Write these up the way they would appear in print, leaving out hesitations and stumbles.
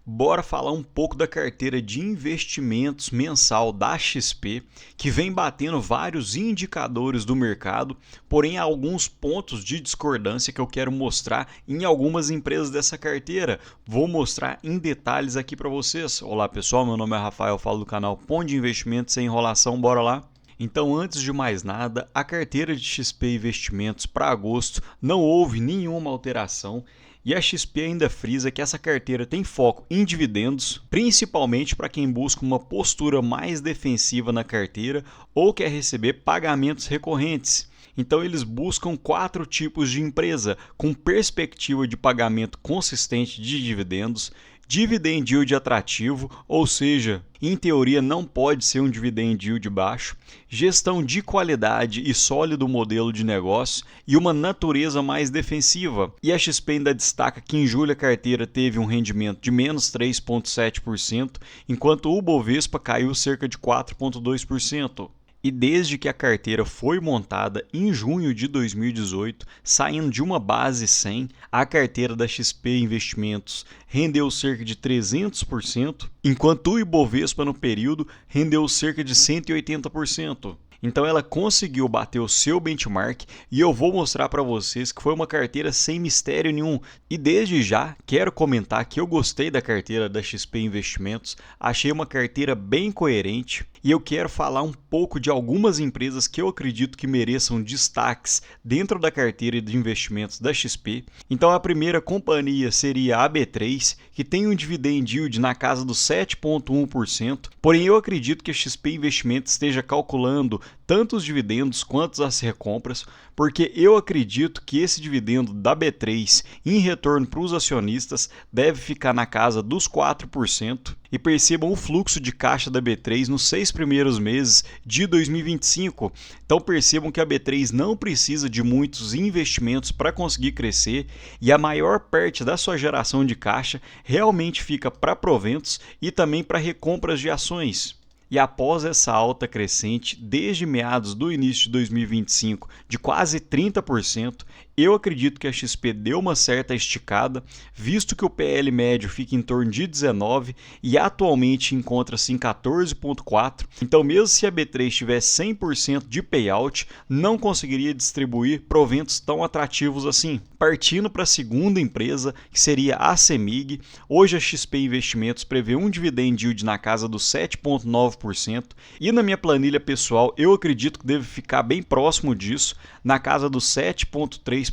Bora falar um pouco da carteira de investimentos mensal da XP, que vem batendo vários indicadores do mercado, porém há alguns pontos de discordância que eu quero mostrar em algumas empresas dessa carteira. Vou mostrar em detalhes aqui para vocês. Olá pessoal, meu nome é Rafael, falo do canal Pão de Investimentos Sem Enrolação, bora lá? Então, antes de mais nada, a carteira de XP Investimentos para agosto não houve nenhuma alteração e a XP ainda frisa que essa carteira tem foco em dividendos, principalmente para quem busca uma postura mais defensiva na carteira ou quer receber pagamentos recorrentes. Então eles buscam 4 tipos de empresa com perspectiva de pagamento consistente de dividendos, dividend yield atrativo, ou seja, em teoria não pode ser um dividend yield baixo, gestão de qualidade e sólido modelo de negócio e uma natureza mais defensiva. E a XP ainda destaca que em julho a carteira teve um rendimento de menos 3,7%, enquanto o Bovespa caiu cerca de 4,2%. E desde que a carteira foi montada em junho de 2018, saindo de uma base 100, a carteira da XP Investimentos rendeu cerca de 300%, enquanto o Ibovespa no período rendeu cerca de 180%. Então ela conseguiu bater o seu benchmark e eu vou mostrar para vocês que foi uma carteira sem mistério nenhum. E desde já quero comentar que eu gostei da carteira da XP Investimentos, achei uma carteira bem coerente e eu quero falar um pouco de algumas empresas que eu acredito que mereçam destaques dentro da carteira de investimentos da XP. Então a primeira companhia seria a B3, que tem um dividend yield na casa dos 7,1%, porém eu acredito que a XP Investimentos esteja calculando tanto os dividendos quanto as recompras, porque eu acredito que esse dividendo da B3 em retorno para os acionistas deve ficar na casa dos 4%. E percebam o fluxo de caixa da B3 nos 6 primeiros meses de 2025. Então percebam que a B3 não precisa de muitos investimentos para conseguir crescer e a maior parte da sua geração de caixa realmente fica para proventos e também para recompras de ações. E após essa alta crescente, desde meados do início de 2025, de quase 30%, eu acredito que a XP deu uma certa esticada, visto que o PL médio fica em torno de 19 e atualmente encontra-se em 14,4. Então, mesmo se a B3 tivesse 100% de payout, não conseguiria distribuir proventos tão atrativos assim. Partindo para a segunda empresa, que seria a CEMIG, hoje a XP Investimentos prevê um dividend yield na casa dos 7,9%, e na minha planilha pessoal eu acredito que deve ficar bem próximo disso, na casa dos 7,3%.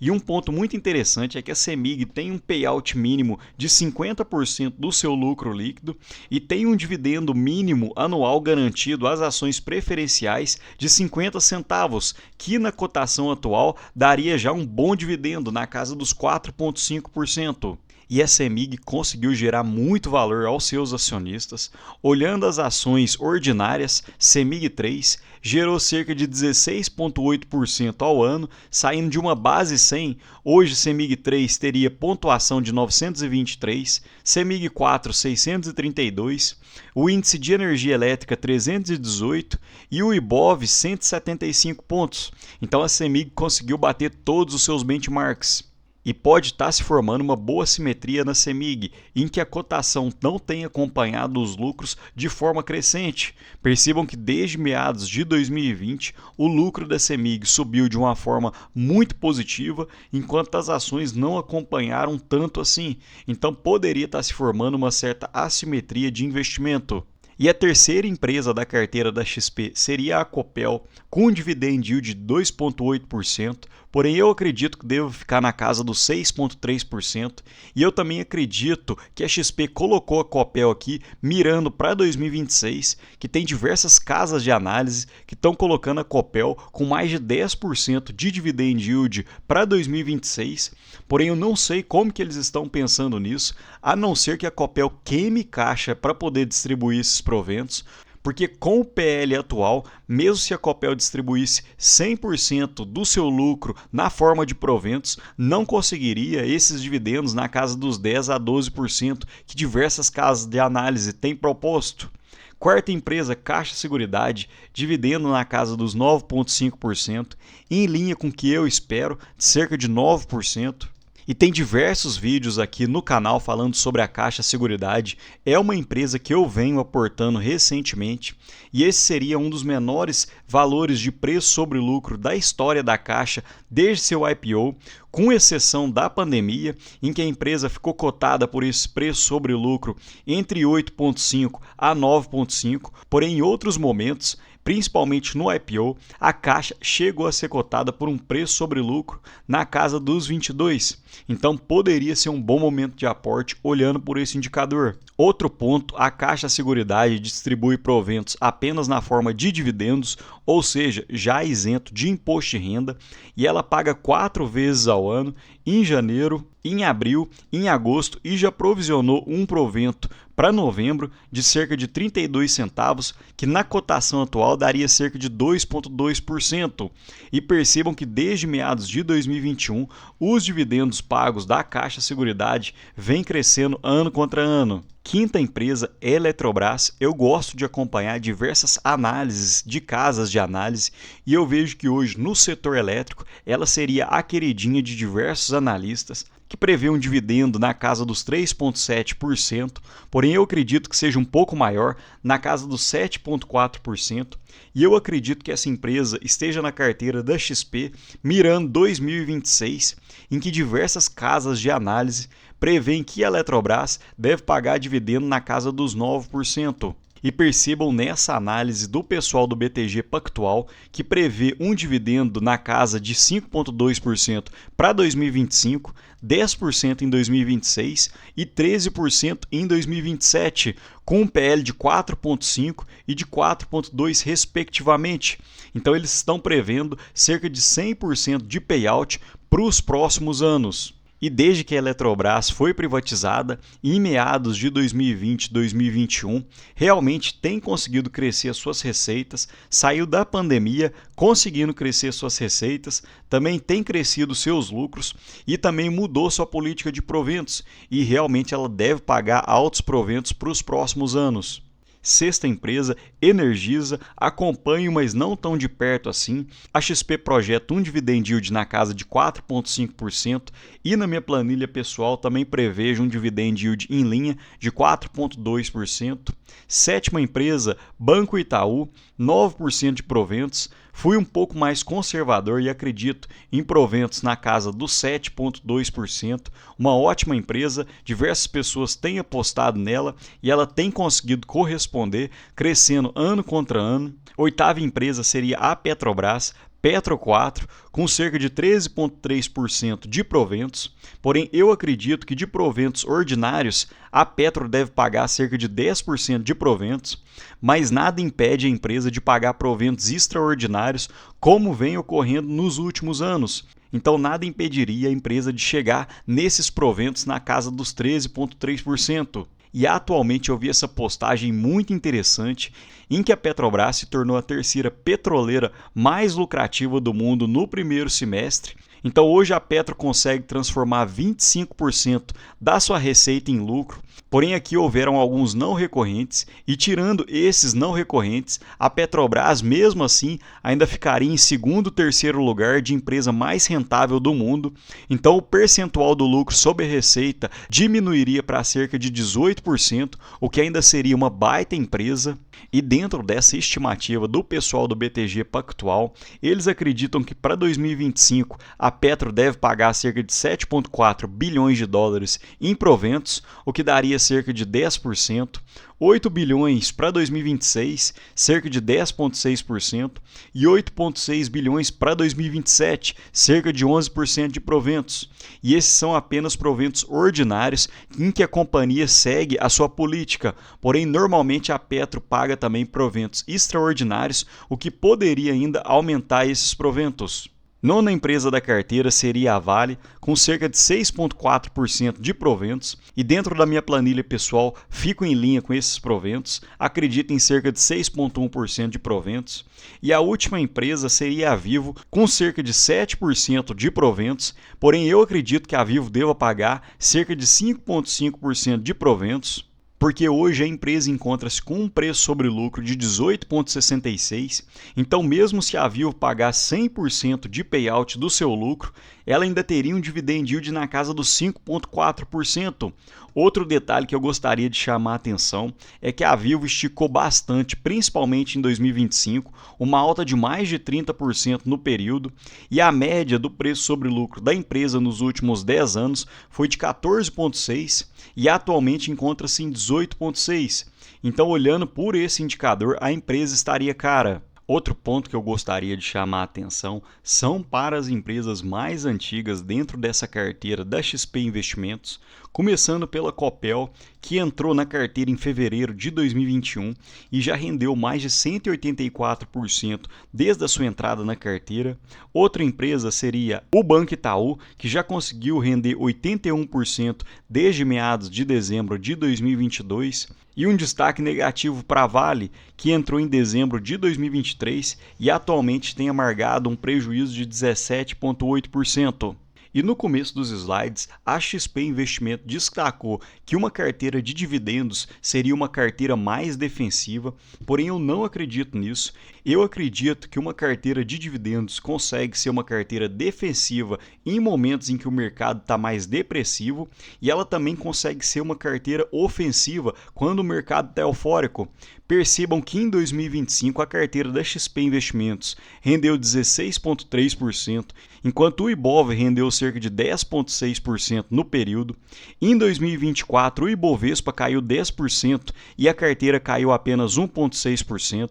E um ponto muito interessante é que a CEMIG tem um payout mínimo de 50% do seu lucro líquido e tem um dividendo mínimo anual garantido às ações preferenciais de 50 centavos, que na cotação atual daria já um bom dividendo na casa dos 4,5%. E a CEMIG conseguiu gerar muito valor aos seus acionistas. Olhando as ações ordinárias, CEMIG 3 gerou cerca de 16,8% ao ano, saindo de uma base 100. Hoje, CEMIG 3 teria pontuação de 923, CEMIG 4 632, o índice de energia elétrica 318 e o IBOV 175 pontos. Então a CEMIG conseguiu bater todos os seus benchmarks. E pode estar se formando uma boa simetria na CEMIG, em que a cotação não tem acompanhado os lucros de forma crescente. Percebam que desde meados de 2020, o lucro da CEMIG subiu de uma forma muito positiva, enquanto as ações não acompanharam tanto assim. Então poderia estar se formando uma certa assimetria de investimento. E a terceira empresa da carteira da XP seria a Copel, com um dividend yield de 2,8%, porém eu acredito que deve ficar na casa dos 6,3%, e eu também acredito que a XP colocou a Copel aqui mirando para 2026, que tem diversas casas de análise que estão colocando a Copel com mais de 10% de dividend yield para 2026, porém eu não sei como que eles estão pensando nisso, a não ser que a Copel queime caixa para poder distribuir esses proventos, porque com o PL atual, mesmo se a Copel distribuísse 100% do seu lucro na forma de proventos, não conseguiria esses dividendos na casa dos 10 a 12% que diversas casas de análise têm proposto. Quarta empresa, Caixa Seguridade, dividendo na casa dos 9,5%, em linha com o que eu espero, de cerca de 9%. E tem diversos vídeos aqui no canal falando sobre a Caixa Seguridade. É uma empresa que eu venho aportando recentemente e esse seria um dos menores valores de preço sobre lucro da história da Caixa desde seu IPO, com exceção da pandemia, em que a empresa ficou cotada por esse preço sobre lucro entre 8,5 a 9,5, porém em outros momentos, principalmente no IPO, a Caixa chegou a ser cotada por um preço sobre lucro na casa dos 22. Então poderia ser um bom momento de aporte olhando por esse indicador. Outro ponto, a Caixa Seguridade distribui proventos apenas na forma de dividendos, ou seja, já isento de imposto de renda, e ela paga 4 vezes ao ano, em janeiro, em abril, em agosto, e já provisionou um provento para novembro de cerca de 32 centavos, que na cotação atual daria cerca de 2,2%. E percebam que desde meados de 2021, os dividendos pagos da Caixa Seguridade vêm crescendo ano contra ano. Quinta empresa, Eletrobras. Eu gosto de acompanhar diversas análises de casas de análise e eu vejo que hoje no setor elétrico ela seria a queridinha de diversos analistas, que prevê um dividendo na casa dos 3,7%, porém eu acredito que seja um pouco maior, na casa dos 7,4%, e eu acredito que essa empresa esteja na carteira da XP mirando 2026, em que diversas casas de análise prevêem que a Eletrobras deve pagar dividendo na casa dos 9%. E percebam nessa análise do pessoal do BTG Pactual que prevê um dividendo na casa de 5,2% para 2025, 10% em 2026 e 13% em 2027, com um PL de 4,5 e de 4,2 respectivamente. Então eles estão prevendo cerca de 100% de payout para os próximos anos. E desde que a Eletrobras foi privatizada, em meados de 2020 e 2021, realmente tem conseguido crescer as suas receitas, saiu da pandemia conseguindo crescer suas receitas, também tem crescido seus lucros e também mudou sua política de proventos e realmente ela deve pagar altos proventos para os próximos anos. Sexta empresa, Energisa, acompanho, mas não tão de perto assim. A XP projeta um dividend yield na casa de 4,5% e na minha planilha pessoal também prevejo um dividend yield em linha de 4,2%. Sétima empresa, Banco Itaú, 9% de proventos. Fui um pouco mais conservador e acredito em proventos na casa dos 7,2%. Uma ótima empresa, diversas pessoas têm apostado nela e ela tem conseguido corresponder, crescendo ano contra ano. Oitava empresa seria a Petrobras, Petro 4, com cerca de 13,3% de proventos, porém eu acredito que de proventos ordinários a Petro deve pagar cerca de 10% de proventos, mas nada impede a empresa de pagar proventos extraordinários como vem ocorrendo nos últimos anos. Então nada impediria a empresa de chegar nesses proventos na casa dos 13,3%. E atualmente eu vi essa postagem muito interessante em que a Petrobras se tornou a terceira petroleira mais lucrativa do mundo no primeiro semestre. Então hoje a Petro consegue transformar 25% da sua receita em lucro, porém aqui houveram alguns não recorrentes e tirando esses não recorrentes, a Petrobras mesmo assim ainda ficaria em segundo ou terceiro lugar de empresa mais rentável do mundo. Então o percentual do lucro sobre a receita diminuiria para cerca de 18%, o que ainda seria uma baita empresa. E dentro dessa estimativa do pessoal do BTG Pactual, eles acreditam que para 2025 a Petro deve pagar cerca de 7,4 bilhões de dólares em proventos, o que daria cerca de 10%, 8 bilhões para 2026, cerca de 10,6%, e 8,6 bilhões para 2027, cerca de 11% de proventos. E esses são apenas proventos ordinários em que a companhia segue a sua política, porém normalmente a Petro paga também proventos extraordinários, o que poderia ainda aumentar esses proventos. Nona empresa da carteira seria a Vale, com cerca de 6,4% de proventos, e dentro da minha planilha pessoal fico em linha com esses proventos, acredito em cerca de 6,1% de proventos. E a última empresa seria a Vivo, com cerca de 7% de proventos, porém eu acredito que a Vivo deva pagar cerca de 5,5% de proventos. porque hoje a empresa encontra-se com um preço sobre lucro de 18,66, então mesmo se a Vivo pagar 100% de payout do seu lucro, ela ainda teria um dividend yield na casa dos 5,4%. Outro detalhe que eu gostaria de chamar a atenção é que a Vivo esticou bastante, principalmente em 2025, uma alta de mais de 30% no período, e a média do preço sobre lucro da empresa nos últimos 10 anos foi de 14,6 e atualmente encontra-se em 18,6. Então, olhando por esse indicador, a empresa estaria cara. Outro ponto que eu gostaria de chamar a atenção são para as empresas mais antigas dentro dessa carteira da XP Investimentos, começando pela Copel, que entrou na carteira em fevereiro de 2021 e já rendeu mais de 184% desde a sua entrada na carteira. Outra empresa seria o Banco Itaú, que já conseguiu render 81% desde meados de dezembro de 2022. E um destaque negativo para a Vale, que entrou em dezembro de 2023 e atualmente tem amargado um prejuízo de 17,8%. E no começo dos slides, a XP Investimento destacou que uma carteira de dividendos seria uma carteira mais defensiva, porém eu não acredito nisso. Eu acredito que uma carteira de dividendos consegue ser uma carteira defensiva em momentos em que o mercado está mais depressivo, e ela também consegue ser uma carteira ofensiva quando o mercado está eufórico. Percebam que em 2025 a carteira da XP Investimentos rendeu 16,3%, enquanto o Ibov rendeu cerca de 10,6% no período. Em 2024 o Ibovespa caiu 10% e a carteira caiu apenas 1,6%.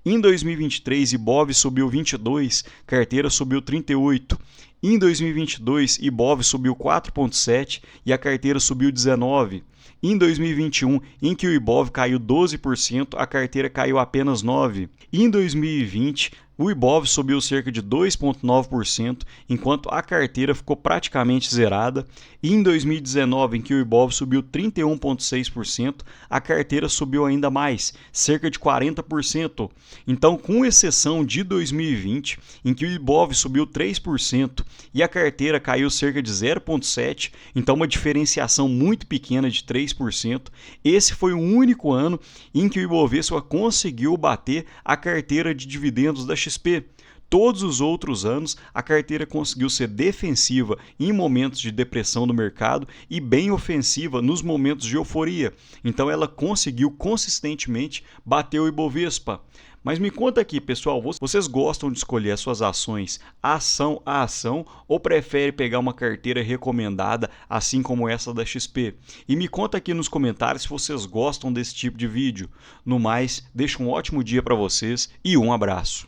Em 2023 Ibov subiu 22%, carteira subiu 38%. Em 2022, Ibov subiu 4,7% e a carteira subiu 19%. Em 2021, em que o Ibov caiu 12%, a carteira caiu apenas 9%. Em 2020, o Ibov subiu cerca de 2,9%, enquanto a carteira ficou praticamente zerada. E em 2019, em que o Ibov subiu 31,6%, a carteira subiu ainda mais, cerca de 40%. Então, com exceção de 2020, em que o Ibov subiu 3% e a carteira caiu cerca de 0,7%, então uma diferenciação muito pequena de 3%, esse foi o único ano em que o Ibovespa conseguiu bater a carteira de dividendos da XP. Todos os outros anos, a carteira conseguiu ser defensiva em momentos de depressão do mercado e bem ofensiva nos momentos de euforia. Então ela conseguiu consistentemente bater o Ibovespa. Mas me conta aqui, pessoal, vocês gostam de escolher as suas ações ação a ação ou prefere pegar uma carteira recomendada, assim como essa da XP? E me conta aqui nos comentários se vocês gostam desse tipo de vídeo. No mais, deixo um ótimo dia para vocês e um abraço.